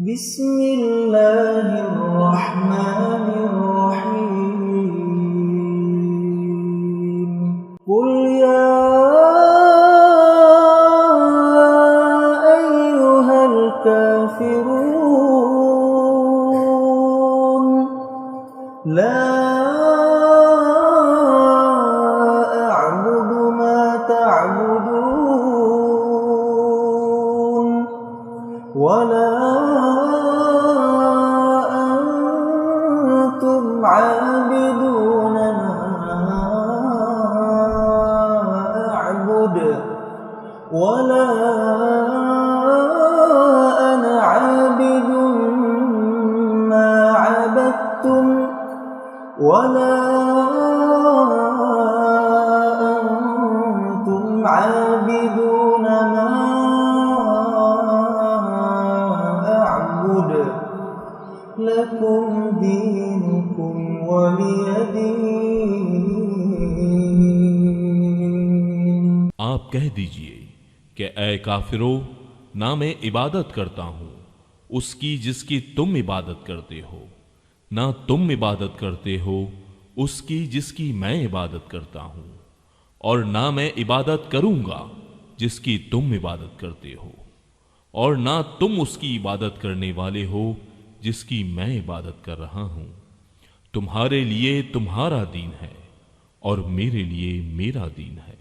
बिस्मिल्लाहिर्रहमानिर्रहीम। कुल या अय्युहल काफिरून ला अअबुदु मा तअबुदून वला عابدون ما أعبد ولا أنا عابد ما عبدتم ولا أنتم عابدون ما أعبد لكم دينكم ولي दीन। आप कह दीजिए कि ऐ काफिरों, ना मैं इबादत करता हूं उसकी जिसकी तुम इबादत करते हो, ना तुम इबादत करते हो उसकी जिसकी मैं इबादत करता हूं, और ना मैं इबादत करूंगा जिसकी तुम इबादत करते हो, और ना तुम उसकी इबादत करने वाले हो जिसकी मैं इबादत कर रहा हूं। तुम्हारे लिए तुम्हारा दीन है और मेरे लिए मेरा दीन है।